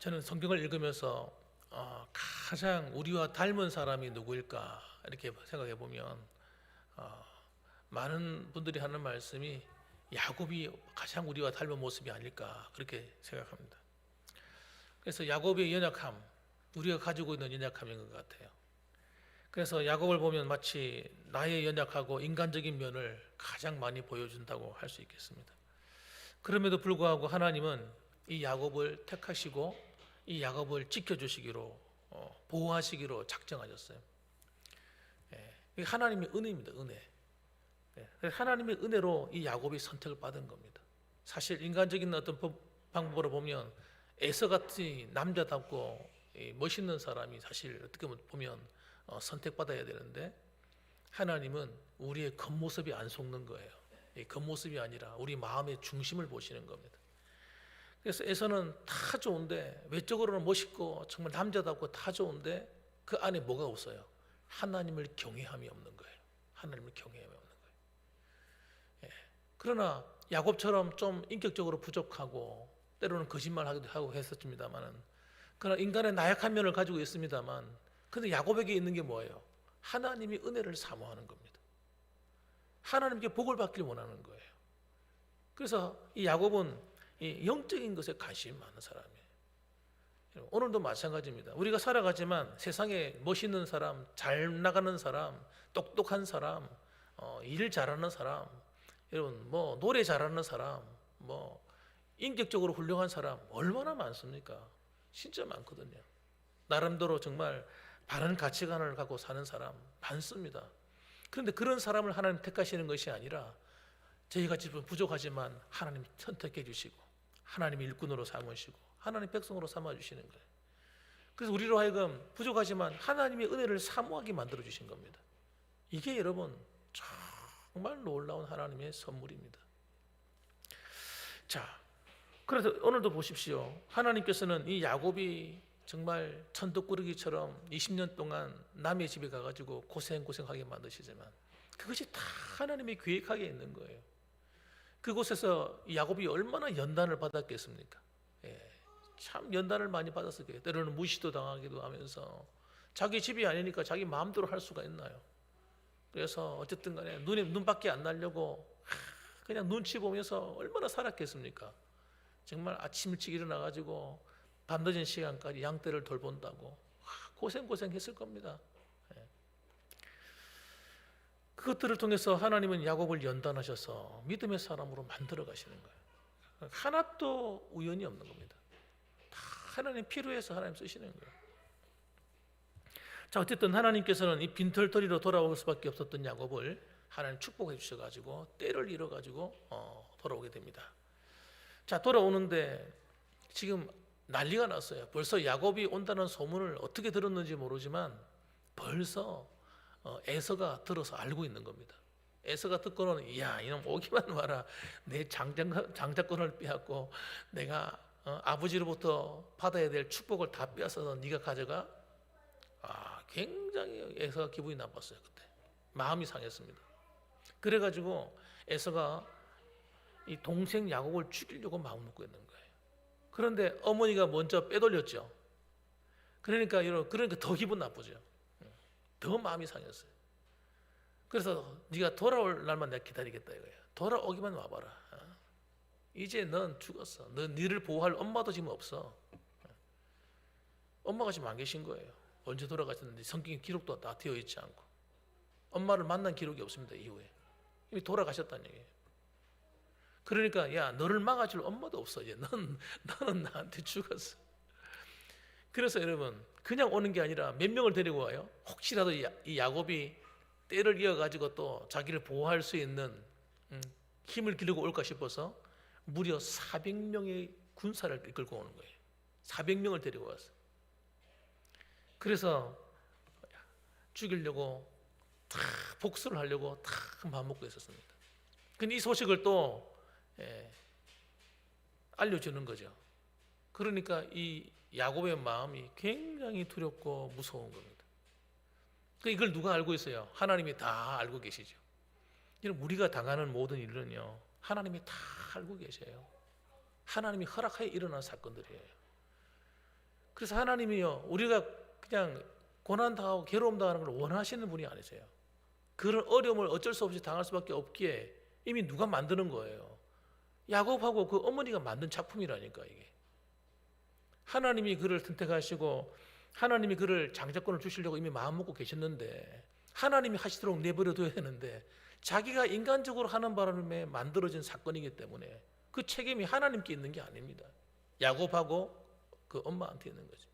저는 성경을 읽으면서 가장 우리와 닮은 사람이 누구일까 이렇게 생각해 보면 많은 분들이 하는 말씀이 야곱이 가장 우리와 닮은 모습이 아닐까 그렇게 생각합니다. 그래서 야곱의 연약함, 우리가 가지고 있는 연약함인 것 같아요. 그래서 야곱을 보면 마치 나의 연약하고 인간적인 면을 가장 많이 보여준다고 할 수 있겠습니다. 그럼에도 불구하고 하나님은 이 야곱을 택하시고 이 야곱을 지켜주시기로 보호하시기로 작정하셨어요. 이게 하나님의 은혜입니다. 은혜. 하나님의 은혜로 이 야곱이 선택을 받은 겁니다. 사실 인간적인 어떤 방법으로 보면 에서 같이 남자답고 멋있는 사람이 사실 어떻게 보면 선택받아야 되는데 하나님은 우리의 겉모습이 안 속는 거예요. 겉모습이 아니라 우리 마음의 중심을 보시는 겁니다. 그래서 에서는 다 좋은데 외적으로는 멋있고 정말 남자답고 다 좋은데 그 안에 뭐가 없어요? 하나님을 경외함이 없는 거예요. 하나님을 경외함이 없는 거예요. 그러나 야곱처럼 좀 인격적으로 부족하고 때로는 거짓말하기도 하고 했었습니다만은 그러나 인간의 나약한 면을 가지고 있습니다만 근데 야곱에게 있는 게 뭐예요? 하나님이 은혜를 사모하는 겁니다. 하나님께 복을 받길 원하는 거예요. 그래서 이 야곱은 이 영적인 것에 관심이 많은 사람이에요. 오늘도 마찬가지입니다. 우리가 살아가지만 세상에 멋있는 사람, 잘 나가는 사람, 똑똑한 사람, 일 잘하는 사람, 여러분 뭐 노래 잘하는 사람, 뭐 인격적으로 훌륭한 사람 얼마나 많습니까? 진짜 많거든요. 나름대로 정말 바른 가치관을 갖고 사는 사람 많습니다. 그런데 그런 사람을 하나님 택하시는 것이 아니라 저희같이 부족하지만 하나님 선택해 주시고 하나님 일꾼으로 삼으시고 하나님 백성으로 삼아주시는 거예요. 그래서 우리로 하여금 부족하지만 하나님의 은혜를 사모하게 만들어 주신 겁니다. 이게 여러분 정말 놀라운 하나님의 선물입니다. 자, 그래서 오늘도 보십시오. 하나님께서는 이 야곱이 정말 천덕꾸러기처럼 20년 동안 남의 집에 가가지고 고생하게 만드시지만 그것이 다 하나님의 계획하에 있는 거예요. 그곳에서 야곱이 얼마나 연단을 받았겠습니까? 참 연단을 많이 받았을 거예요. 때로는 무시도 당하기도 하면서 자기 집이 아니니까 자기 마음대로 할 수가 있나요? 그래서 어쨌든 간에 눈밖에 안 나려고 그냥 눈치 보면서 얼마나 살았겠습니까? 정말 아침 일찍 일어나가지고 밤늦은 시간까지 양떼를 돌본다고 고생했을 겁니다. 그것들을 통해서 하나님은 야곱을 연단하셔서 믿음의 사람으로 만들어 가시는 거예요. 하나도 우연이 없는 겁니다. 다 하나님 필요해서 하나님 쓰시는 거예요. 자, 어쨌든 하나님께서는 이 빈털터리로 돌아올 수밖에 없었던 야곱을 하나님 축복해 주셔가지고 때를 잃어가지고 돌아오게 됩니다. 자, 돌아오는데 지금 난리가 났어요. 벌써 야곱이 온다는 소문을 어떻게 들었는지 모르지만 벌써 에서가 들어서 알고 있는 겁니다. 에서가 듣고는 야 이놈 오기만 와라. 내 장자권을 빼앗고 내가 아버지로부터 받아야 될 축복을 다 빼앗아서 네가 가져가. 굉장히 에서가 기분이 나빴어요. 그때 마음이 상했습니다. 그래가지고 에서가 이 동생 야곱을 죽이려고 마음 먹고 있는 거예요. 그런데 어머니가 먼저 빼돌렸죠. 그러니까 더 기분 나쁘죠. 더 마음이 상했어요. 그래서 네가 돌아올 날만 내가 기다리겠다 이거야. 돌아오기만 와봐라. 이제 넌 죽었어. 너를 보호할 엄마도 지금 없어. 엄마가 지금 안 계신 거예요. 언제 돌아가셨는지 성경 기록도 다 되어 있지 않고 엄마를 만난 기록이 없습니다. 이후에 이미 돌아가셨다는 얘기예요. 그러니까 야 너를 막아줄 엄마도 없어. 이제 너는 나한테 죽었어. 그래서 여러분 그냥 오는 게 아니라 몇 명을 데리고 와요. 혹시라도 이 야곱이 때를 이어가지고 또 자기를 보호할 수 있는 힘을 기르고 올까 싶어서 무려 400명의 군사를 이끌고 오는 거예요. 400명을 데리고 왔어요. 그래서 죽이려고 다 복수를 하려고 다 마음 먹고 있었습니다. 근데 이 소식을 또 알려주는 거죠. 그러니까 이 야곱의 마음이 굉장히 두렵고 무서운 겁니다. 이걸 누가 알고 있어요? 하나님이 다 알고 계시죠. 우리가 당하는 모든 일은요 하나님이 다 알고 계셔요. 하나님이 허락하여 일어난 사건들이에요. 그래서 하나님이요, 우리가 그냥 고난 당하고 괴로움 당하는 걸 원하시는 분이 아니세요. 그런 어려움을 어쩔 수 없이 당할 수밖에 없기에 이미 누가 만드는 거예요. 야곱하고 그 어머니가 만든 작품이라니까 이게. 하나님이 그를 선택하시고 하나님이 그를 장자권을 주시려고 이미 마음 먹고 계셨는데 하나님이 하시도록 내버려둬야 되는데 자기가 인간적으로 하는 바람에 만들어진 사건이기 때문에 그 책임이 하나님께 있는 게 아닙니다. 야곱하고 그 엄마한테 있는 거죠.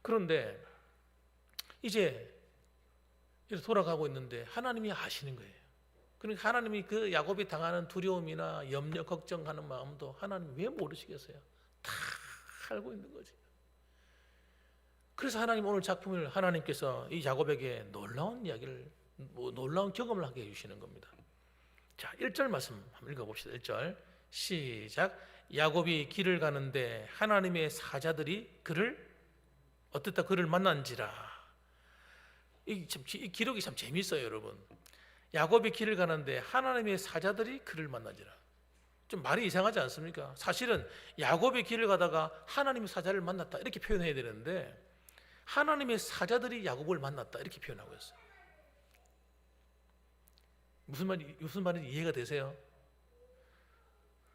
그런데 이제 돌아가고 있는데 하나님이 아시는 거예요. 그러니까 하나님이 그 야곱이 당하는 두려움이나 염려, 걱정하는 마음도 하나님이 왜 모르시겠어요? 다 알고 있는 거지. 그래서 하나님 오늘 작품을 하나님께서 이 야곱에게 놀라운 이야기를, 놀라운 경험을 하게 해주시는 겁니다. 자, 1절 말씀 한번 읽어봅시다. 1절 시작. 야곱이 길을 가는데 하나님의 사자들이 그를 어떻다 그를 만난지라. 이 기록이 참 재미있어요, 여러분. 야곱이 길을 가는데 하나님의 사자들이 그를 만난지라. 좀 말이 이상하지 않습니까? 사실은 야곱이 길을 가다가 하나님의 사자를 만났다 이렇게 표현해야 되는데 하나님의 사자들이 야곱을 만났다 이렇게 표현하고 있어요. 무슨 말인지 이해가 되세요?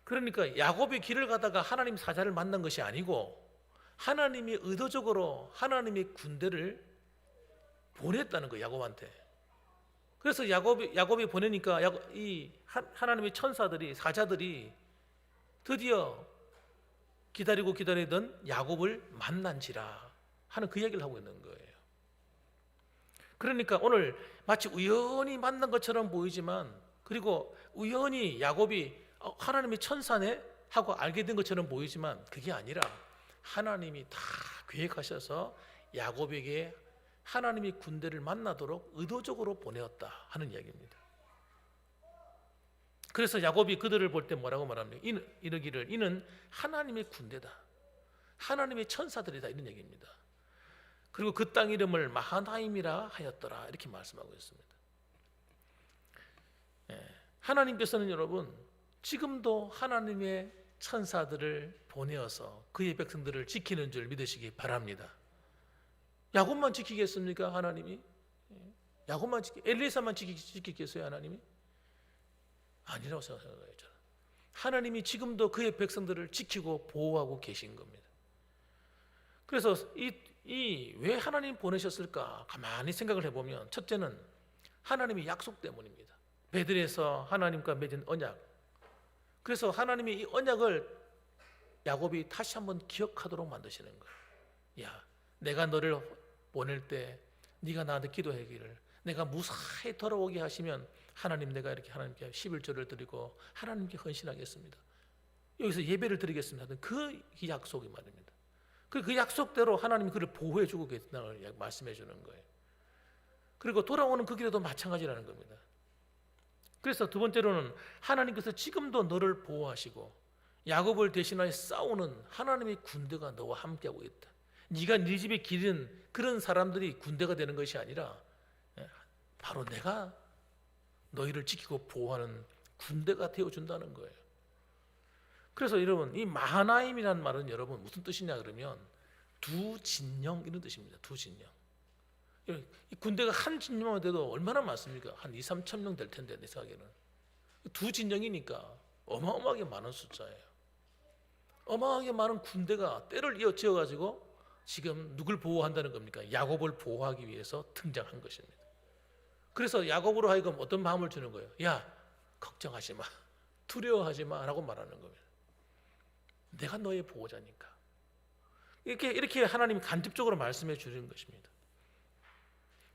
그러니까 야곱이 길을 가다가 하나님 사자를 만난 것이 아니고 하나님이 의도적으로 하나님의 군대를 보냈다는 거예요, 야곱한테. 그래서 야곱이 보내니까 이 하나님의 천사들이, 사자들이 드디어 기다리던 야곱을 만난지라 하는 그 얘기를 하고 있는 거예요. 그러니까 오늘 마치 우연히 만난 것처럼 보이지만, 그리고 우연히 야곱이 하나님의 천사네 하고 알게 된 것처럼 보이지만 그게 아니라 하나님이 다 계획하셔서 야곱에게 하나님의 군대를 만나도록 의도적으로 보내었다 하는 이야기입니다. 그래서 야곱이 그들을 볼 때 뭐라고 말합니까? 이르기를 이는 하나님의 군대다, 하나님의 천사들이다, 이런 얘기입니다. 그리고 그 땅 이름을 마하나임이라 하였더라 이렇게 말씀하고 있습니다. 하나님께서는 여러분 지금도 하나님의 천사들을 보내어서 그의 백성들을 지키는 줄 믿으시기 바랍니다. 야곱만 지키겠습니까? 하나님이? 야곱만 엘리사만 지키겠어요? 하나님이? 아니라고 생각해요. 저는. 하나님이 지금도 그의 백성들을 지키고 보호하고 계신 겁니다. 그래서 왜 하나님 보내셨을까? 가만히 생각을 해보면 첫째는 하나님의 약속 때문입니다. 베들에서 하나님과 맺은 언약. 그래서 하나님이 이 언약을 야곱이 다시 한번 기억하도록 만드시는 거예요. 야, 내가 너를 보낼 때 네가 나한테 기도하기를 내가 무사히 돌아오게 하시면 하나님 내가 이렇게 하나님께 11조를 드리고 하나님께 헌신하겠습니다. 여기서 예배를 드리겠습니다. 그 약속이 말입니다. 그 약속대로 하나님이 그를 보호해 주고 계신다는 걸 말씀해 주는 거예요. 그리고 돌아오는 그 길에도 마찬가지라는 겁니다. 그래서 두 번째로는 하나님께서 지금도 너를 보호하시고 야곱을 대신하여 싸우는 하나님의 군대가 너와 함께하고 있다. 네가 네 집에 기른 그런 사람들이 군대가 되는 것이 아니라 바로 내가 너희를 지키고 보호하는 군대가 되어준다는 거예요. 그래서 여러분 이 마하나임이라는 말은 여러분 무슨 뜻이냐 그러면 두 진영 이런 뜻입니다. 두 진영. 이 군대가 한 진영만 돼도 얼마나 많습니까? 한 2-3천 명 될 텐데 내 생각에는. 두 진영이니까 어마어마하게 많은 숫자예요. 어마어마하게 많은 군대가 때를 이어 지어가지고 지금 누굴 보호한다는 겁니까? 야곱을 보호하기 위해서 등장한 것입니다. 그래서 야곱으로 하여금 어떤 마음을 주는 거예요? 야, 걱정하지 마, 두려워하지 마 라고 말하는 겁니다. 내가 너의 보호자니까. 이렇게 하나님이 간접적으로 말씀해 주는 것입니다.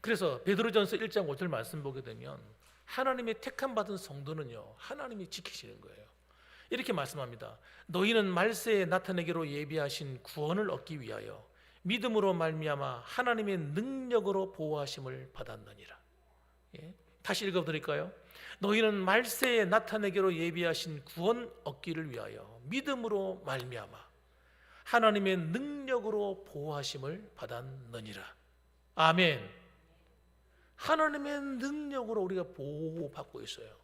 그래서 베드로전서 1장 5절 말씀 보게 되면 하나님의 택함 받은 성도는요 하나님이 지키시는 거예요. 이렇게 말씀합니다. 너희는 말세에 나타내기로 예비하신 구원을 얻기 위하여 믿음으로 말미암아 하나님의 능력으로 보호하심을 받았느니라. 다시 읽어드릴까요? 너희는 말세에 나타내기로 예비하신 구원 얻기를 위하여 믿음으로 말미암아 하나님의 능력으로 보호하심을 받았느니라. 아멘. 하나님의 능력으로 우리가 보호받고 있어요.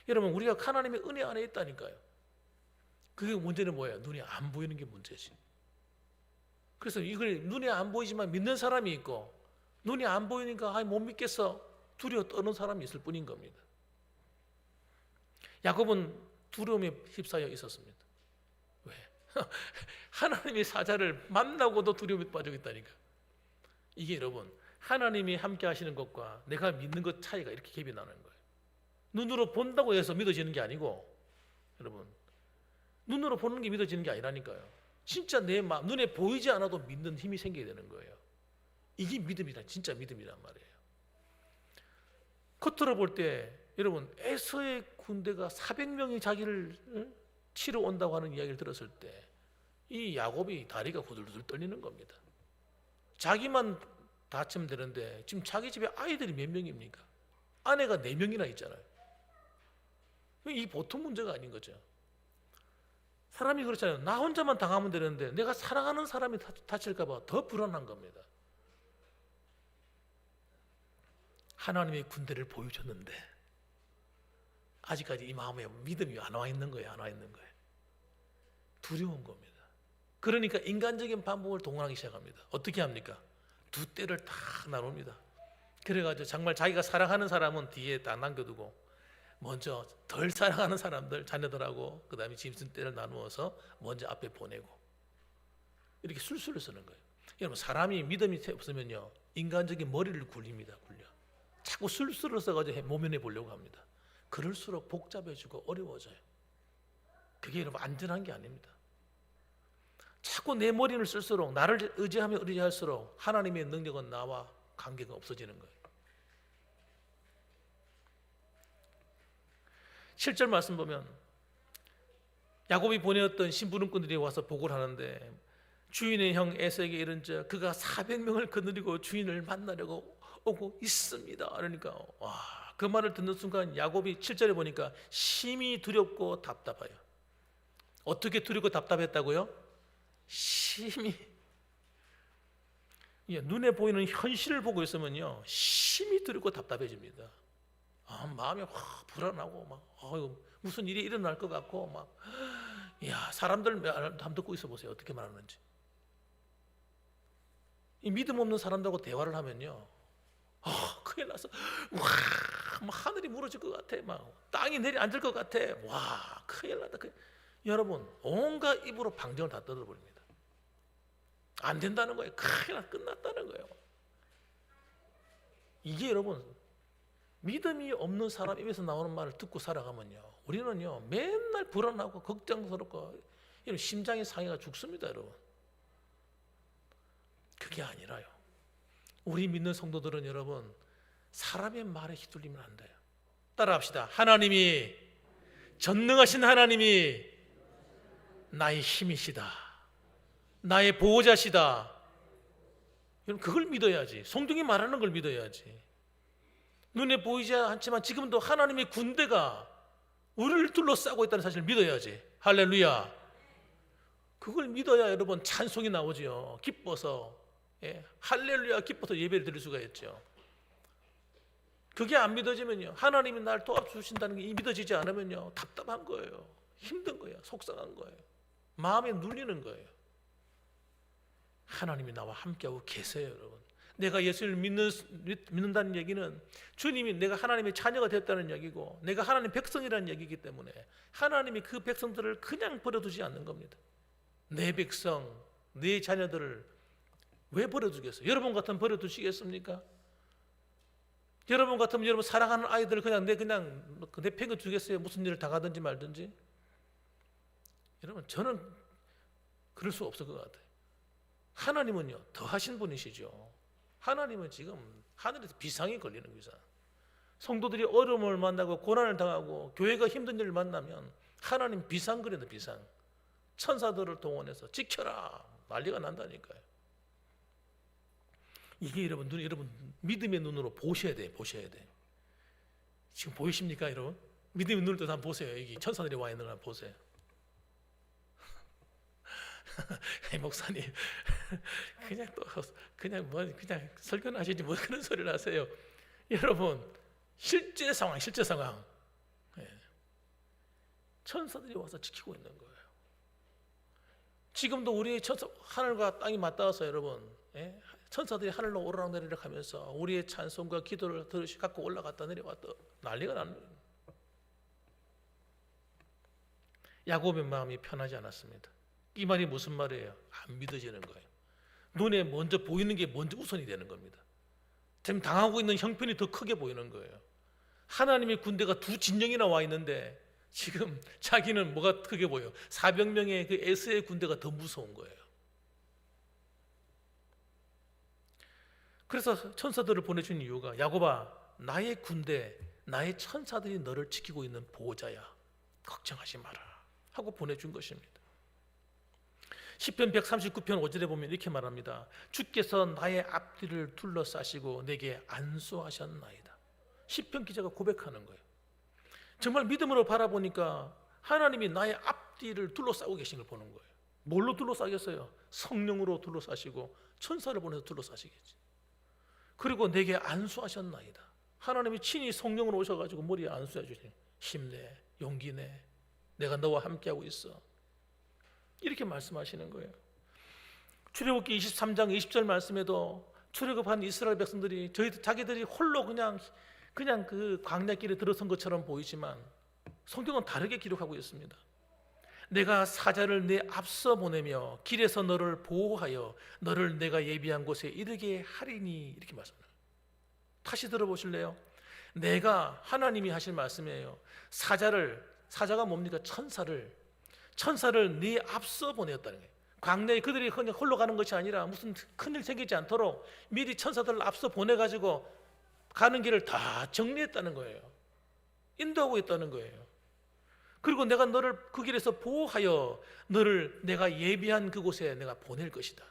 여러분 우리가 하나님의 은혜 안에 있다니까요. 그게 문제는 뭐예요? 눈이 안 보이는 게 문제지. 그래서 이걸 눈에 안 보이지만 믿는 사람이 있고, 눈이 안 보이니까 못 믿겠어 두려워 떠는 사람이 있을 뿐인 겁니다. 야곱은 두려움에 휩싸여 있었습니다. 왜? 하나님의 사자를 만나고도 두려움에 빠져 있다니까. 이게 여러분, 하나님이 함께 하시는 것과 내가 믿는 것 차이가 이렇게 갭이 나는 거예요. 눈으로 본다고 해서 믿어지는 게 아니고, 여러분, 눈으로 보는 게 믿어지는 게 아니라니까요. 진짜 내 마음, 눈에 보이지 않아도 믿는 힘이 생겨야 되는 거예요. 이게 믿음이란, 진짜 믿음이란 말이에요. 겉으로 볼 때 여러분, 에서의 군대가 400명이 자기를 치러 온다고 하는 이야기를 들었을 때 이 야곱이 다리가 후들후들 떨리는 겁니다. 자기만 다치면 되는데 지금 자기 집에 아이들이 몇 명입니까? 아내가 4명이나 있잖아요. 이 보통 문제가 아닌 거죠. 사람이 그렇잖아요. 나 혼자만 당하면 되는데 내가 사랑하는 사람이 다칠까 봐 더 불안한 겁니다. 하나님의 군대를 보여줬는데 아직까지 이 마음에 믿음이 안 와 있는 거예요. 안 와 있는 거예요. 두려운 겁니다. 그러니까 인간적인 방법을 동원하기 시작합니다. 어떻게 합니까? 두 떼를 다 나눕니다. 그래가지고 정말 자기가 사랑하는 사람은 뒤에 다 남겨두고 먼저 덜 사랑하는 사람들, 자녀들하고 그 다음에 짐승 떼를 나누어서 먼저 앞에 보내고 이렇게 술술을 쓰는 거예요. 여러분, 사람이 믿음이 없으면요 인간적인 머리를 굴립니다. 굴려. 자꾸 술술을 써가지고 모면해 보려고 합니다. 그럴수록 복잡해지고 어려워져요. 그게 여러분 안전한 게 아닙니다. 자꾸 내 머리를 쓸수록, 나를 의지하며 의지할수록 하나님의 능력은 나와 관계가 없어지는 거예요. 7절 말씀 보면 야곱이 보내었던 심부름꾼들이 와서 보고를 하는데 주인의 형 에서에게 이른즉 그가 400명을 거느리고 주인을 만나려고 오고 있습니다. 그러니까 그 말을 듣는 순간 야곱이 7절에 보니까 심히 두렵고 답답해요. 어떻게 두렵고 답답했다고요? 심히, 눈에 보이는 현실을 보고 있으면요 심히 두렵고 답답해집니다. 마음이 확 불안하고 막 무슨 일이 일어날 것 같고 막 사람들 말 듣고 있어 보세요. 어떻게 말하는지. 이 믿음 없는 사람들하고 대화를 하면요 큰일 났어. 막 하늘이 무너질 것 같아. 막 땅이 내려앉을 것 같아. 와, 큰일 났다. 여러분, 온갖 입으로 방정을 다 떠들어버립니다. 안 된다는 거예요. 큰일 났, 끝났다는 거예요. 이게 여러분, 믿음이 없는 사람 입에서 나오는 말을 듣고 살아가면요 우리는요 맨날 불안하고 걱정스럽고 이런 심장의 상해가 죽습니다. 여러분, 그게 아니라요, 우리 믿는 성도들은 여러분 사람의 말에 휘둘리면 안 돼요. 따라합시다. 하나님이, 전능하신 하나님이 나의 힘이시다, 나의 보호자시다. 여러분, 그걸 믿어야지. 성경이 말하는 걸 믿어야지. 눈에 보이지 않지만 지금도 하나님의 군대가 우리를 둘러싸고 있다는 사실을 믿어야지. 할렐루야. 그걸 믿어야 여러분 찬송이 나오죠. 기뻐서, 할렐루야 기뻐서 예배를 드릴 수가 있죠. 그게 안 믿어지면요, 하나님이 날 도와주신다는 게 믿어지지 않으면요 답답한 거예요. 힘든 거예요. 속상한 거예요. 마음에 눌리는 거예요. 하나님이 나와 함께하고 계세요. 여러분, 내가 예수를 믿는다는 얘기는 주님이 내가 하나님의 자녀가 됐다는 얘기고 내가 하나님의 백성이라는 얘기이기 때문에 하나님이 그 백성들을 그냥 버려두지 않는 겁니다. 내 백성, 내 자녀들을 왜 버려두겠어요? 여러분 같으면 버려두시겠습니까? 여러분 같으면 여러분 사랑하는 아이들을 그냥 내 팽겨 주겠어요? 무슨 일을 당하든지 말든지? 여러분, 저는 그럴 수 없을 것 같아요. 하나님은요 더 하신 분이시죠. 하나님은 지금 하늘에서 비상이 걸리는 비상. 성도들이 어려움을 만나고 고난을 당하고 교회가 힘든 일을 만나면 하나님 비상 그린다. 비상. 천사들을 동원해서 지켜라 난리가 난다니까요. 이게 여러분 믿음의 눈으로 보셔야 돼. 보셔야 돼. 지금 보이십니까 여러분? 믿음의 눈으로 한번 보세요. 여기 천사들이 와 있는 걸 한번 보세요. 목사님 그냥 설교는 하시지 뭐 그런 소리를 하세요. 여러분, 실제 상황 천사들이 와서 지키고 있는 거예요. 지금도 우리의 하늘과 땅이 맞닿아서 여러분, 예? 천사들이 하늘로 오르락내리락 하면서 우리의 찬송과 기도를 들으시 갖고 올라갔다 내려왔다 난리가 나는 거예요. 야곱의 마음이 편하지 않았습니다. 이 말이 무슨 말이에요? 안 믿어지는 거예요. 눈에 먼저 보이는 게 먼저 우선이 되는 겁니다. 지금 당하고 있는 형편이 더 크게 보이는 거예요. 하나님의 군대가 두 진영이나 와 있는데 지금 자기는 뭐가 크게 보여? 400명의 그 에스의 군대가 더 무서운 거예요. 그래서 천사들을 보내준 이유가 야곱아, 나의 군대, 나의 천사들이 너를 지키고 있는 보호자야. 걱정하지 마라 하고 보내준 것입니다. 시편 139편 5절에 보면 이렇게 말합니다. 주께서 나의 앞뒤를 둘러싸시고 내게 안수하셨나이다. 시편 기자가 고백하는 거예요. 정말 믿음으로 바라보니까 하나님이 나의 앞뒤를 둘러싸고 계신 걸 보는 거예요. 뭘로 둘러싸겠어요? 성령으로 둘러싸시고 천사를 보내서 둘러싸시겠지. 그리고 내게 안수하셨나이다. 하나님이 친히 성령으로 오셔가지고 머리에 안수해 주시니 힘내, 용기 내, 내가 너와 함께하고 있어. 이렇게 말씀하시는 거예요. 출애굽기 23장 20절 말씀에도 출애굽한 이스라엘 백성들이 자기들이 홀로 그냥 그 광야길에 들어선 것처럼 보이지만 성경은 다르게 기록하고 있습니다. 내가 사자를 내 앞서 보내며 길에서 너를 보호하여 너를 내가 예비한 곳에 이르게 하리니 이렇게 말씀합니다. 다시 들어보실래요? 내가 하나님이 하실 말씀이에요. 사자가 뭡니까? 천사를 네 앞서 보내었다는 거예요. 광야에 그들이 그냥 홀로 가는 것이 아니라 무슨 큰일 생기지 않도록 미리 천사들을 앞서 보내가지고 가는 길을 다 정리했다는 거예요. 인도하고 있다는 거예요. 그리고 내가 너를 그 길에서 보호하여 너를 내가 예비한 그곳에 내가 보낼 것이다.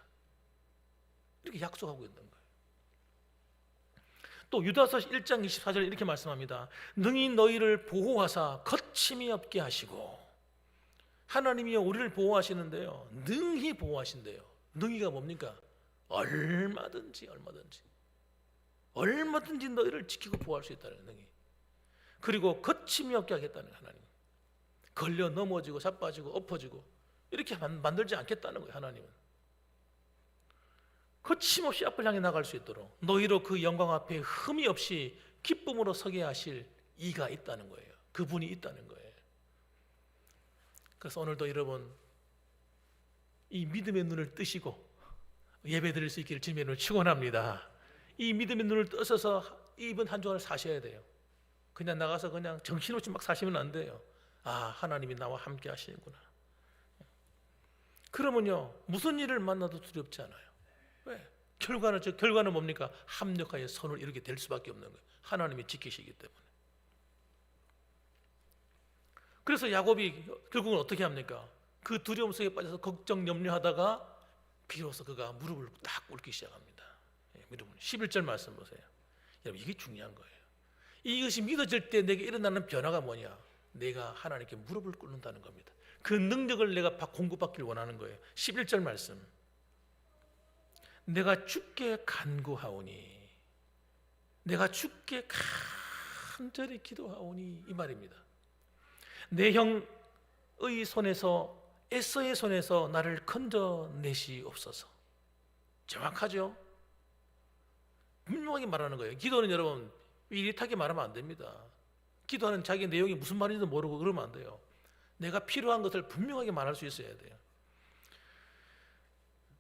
이렇게 약속하고 있는 거예요. 또 유다서 1장 24절에 이렇게 말씀합니다. 능히 너희를 보호하사 거침이 없게 하시고, 하나님이 우리를 보호하시는데요, 능히 보호하신대요. 능히가 뭡니까? 얼마든지 너희를 지키고 보호할 수 있다는 능히. 그리고 거침이 없게 하겠다는 하나님. 걸려 넘어지고 자빠지고 엎어지고 이렇게 만들지 않겠다는 거예요. 하나님은 거침없이 앞을 향해 나갈 수 있도록 너희로 그 영광 앞에 흠이 없이 기쁨으로 서게 하실 이가 있다는 거예요. 그분이 있다는 거예요. 그래서 오늘도 여러분 이 믿음의 눈을 뜨시고 예배 드릴 수 있기를 주님을 축원합니다. 이 믿음의 눈을 떠서 이번 한 주간을 사셔야 돼요. 그냥 나가서 그냥 정신없이 막 사시면 안 돼요. 아, 하나님이 나와 함께 하시는구나. 그러면요, 무슨 일을 만나도 두렵지 않아요. 왜? 결과는 뭡니까? 합력하여 선을 이루게 될 수밖에 없는 거예요. 하나님이 지키시기 때문에. 그래서 야곱이 결국은 어떻게 합니까? 그 두려움 속에 빠져서 걱정 염려하다가 비로소 그가 무릎을 딱 꿇기 시작합니다. 11절 말씀 보세요. 여러분, 이게 중요한 거예요. 이것이 믿어질 때 내게 일어나는 변화가 뭐냐? 내가 하나님께 무릎을 꿇는다는 겁니다. 그 능력을 내가 공급받기를 원하는 거예요. 11절 말씀. 내가 주께 간구하오니, 내가 주께 간절히 기도하오니, 이 말입니다. 내 형의 손에서, 에서의 손에서 나를 건져내시옵소서. 정확하죠? 분명하게 말하는 거예요. 기도는 여러분 삐릿하게 말하면 안 됩니다. 기도하는 자기 내용이 무슨 말인지도 모르고 그러면 안 돼요. 내가 필요한 것을 분명하게 말할 수 있어야 돼요.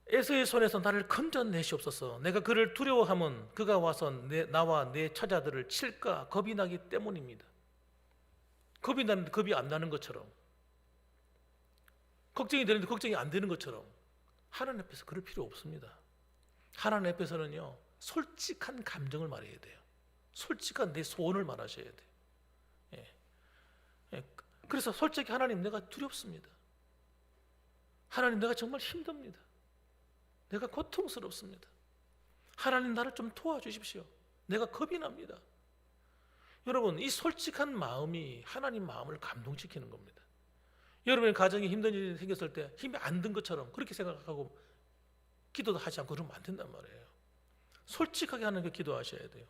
에서의 손에서 나를 건져내시옵소서. 내가 그를 두려워하면 그가 와서 나와 내 처자들을 칠까 겁이 나기 때문입니다. 겁이 나는데 겁이 안 나는 것처럼, 걱정이 되는데 걱정이 안 되는 것처럼 하나님 앞에서 그럴 필요 없습니다. 하나님 앞에서는요, 솔직한 감정을 말해야 돼요. 솔직한 내 소원을 말하셔야 돼요. 그래서 솔직히 하나님, 내가 두렵습니다. 하나님, 내가 정말 힘듭니다. 내가 고통스럽습니다. 하나님, 나를 좀 도와주십시오. 내가 겁이 납니다. 여러분, 이 솔직한 마음이 하나님 마음을 감동시키는 겁니다. 여러분의 가정에 힘든 일이 생겼을 때 힘이 안 든 것처럼 그렇게 생각하고 기도도 하지 않고 그러면 안 된단 말이에요. 솔직하게 하나님께 기도하셔야 돼요.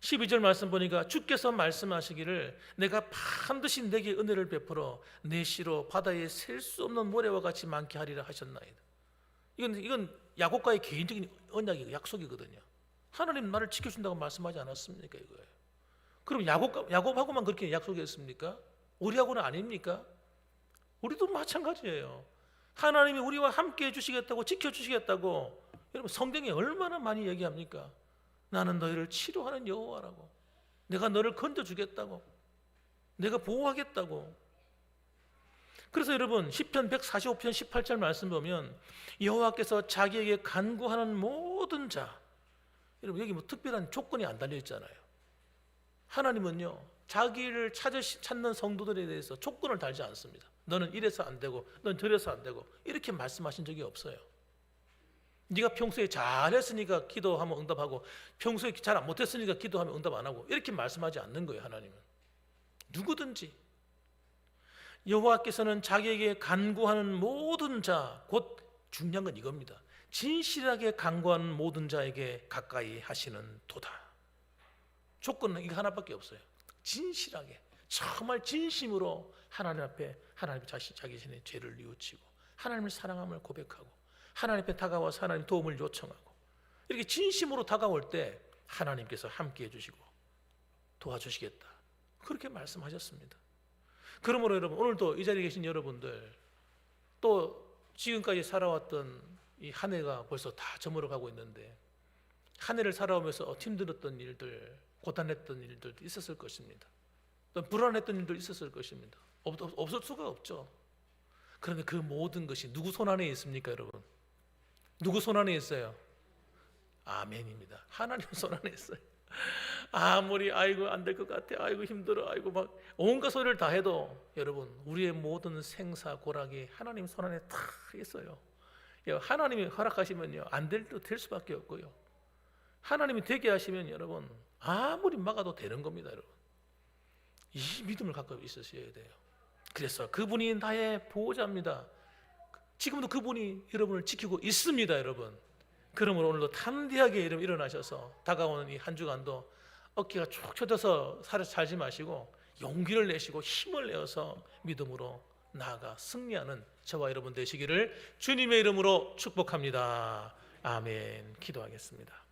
12절 말씀 보니까 주께서 말씀하시기를 내가 반드시 내게 은혜를 베풀어 내 씨로 바다에 셀 수 없는 모래와 같이 많게 하리라 하셨나이다. 이건 야곱과의 개인적인 언약이고 약속이거든요. 하나님 나를 지켜준다고 말씀하지 않았습니까? 이거예요. 그럼 야곱하고만 그렇게 약속했습니까? 우리하고는 아닙니까? 우리도 마찬가지예요. 하나님이 우리와 함께 해주시겠다고 지켜주시겠다고 여러분 성경에 얼마나 많이 얘기합니까? 나는 너희를 치료하는 여호와라고, 내가 너를 건져주겠다고, 내가 보호하겠다고. 그래서 여러분 시편 145편 18절 말씀 보면 여호와께서 자기에게 간구하는 모든 자, 여러분 여기 뭐 특별한 조건이 안 달려 있잖아요. 하나님은요 자기를 찾는 성도들에 대해서 조건을 달지 않습니다. 너는 이래서 안 되고 너는 저래서 안 되고 이렇게 말씀하신 적이 없어요. 네가 평소에 잘했으니까 기도하면 응답하고 평소에 잘 못했으니까 기도하면 응답 안 하고 이렇게 말씀하지 않는 거예요. 하나님은 누구든지 여호와께서는 자기에게 간구하는 모든 자, 곧 중요한 건 이겁니다. 진실하게 간구하는 모든 자에게 가까이 하시는 도다. 조건은 이거 하나밖에 없어요. 진실하게 정말 진심으로 하나님 앞에 자기 자신의 죄를 뉘우치고 하나님을 사랑함을 고백하고 하나님 앞에 다가와서 하나님 도움을 요청하고 이렇게 진심으로 다가올 때 하나님께서 함께해 주시고 도와주시겠다, 그렇게 말씀하셨습니다. 그러므로 여러분 오늘도 이 자리에 계신 여러분들, 또 지금까지 살아왔던 이 한 해가 벌써 다 저물어가고 있는데 한 해를 살아오면서 힘들었던 일들, 고단했던 일들도 있었을 것입니다. 또 불안했던 일도 있었을 것입니다. 없을 수가 없죠. 그런데 그 모든 것이 누구 손 안에 있습니까, 여러분? 누구 손 안에 있어요? 아멘입니다. 하나님 손 안에 있어요. 아무리 아이고 안 될 것 같아, 아이고 힘들어, 아이고 막 온갖 소리를 다 해도 여러분 우리의 모든 생사 고락이 하나님 손 안에 다 있어요. 하나님이 허락하시면요 안 될 때 될 수밖에 없고요. 하나님이 되게 하시면 여러분 아무리 막아도 되는 겁니다. 여러분 이 믿음을 갖고 있으셔야 돼요. 그래서 그분이 나의 보호자입니다. 지금도 그분이 여러분을 지키고 있습니다. 여러분 그러므로 오늘도 담대하게 일어나셔서 다가오는 이 한 주간도 어깨가 축 처져서 살지 마시고 용기를 내시고 힘을 내어서 믿음으로 나아가 승리하는 저와 여러분 되시기를 주님의 이름으로 축복합니다. 아멘. 기도하겠습니다.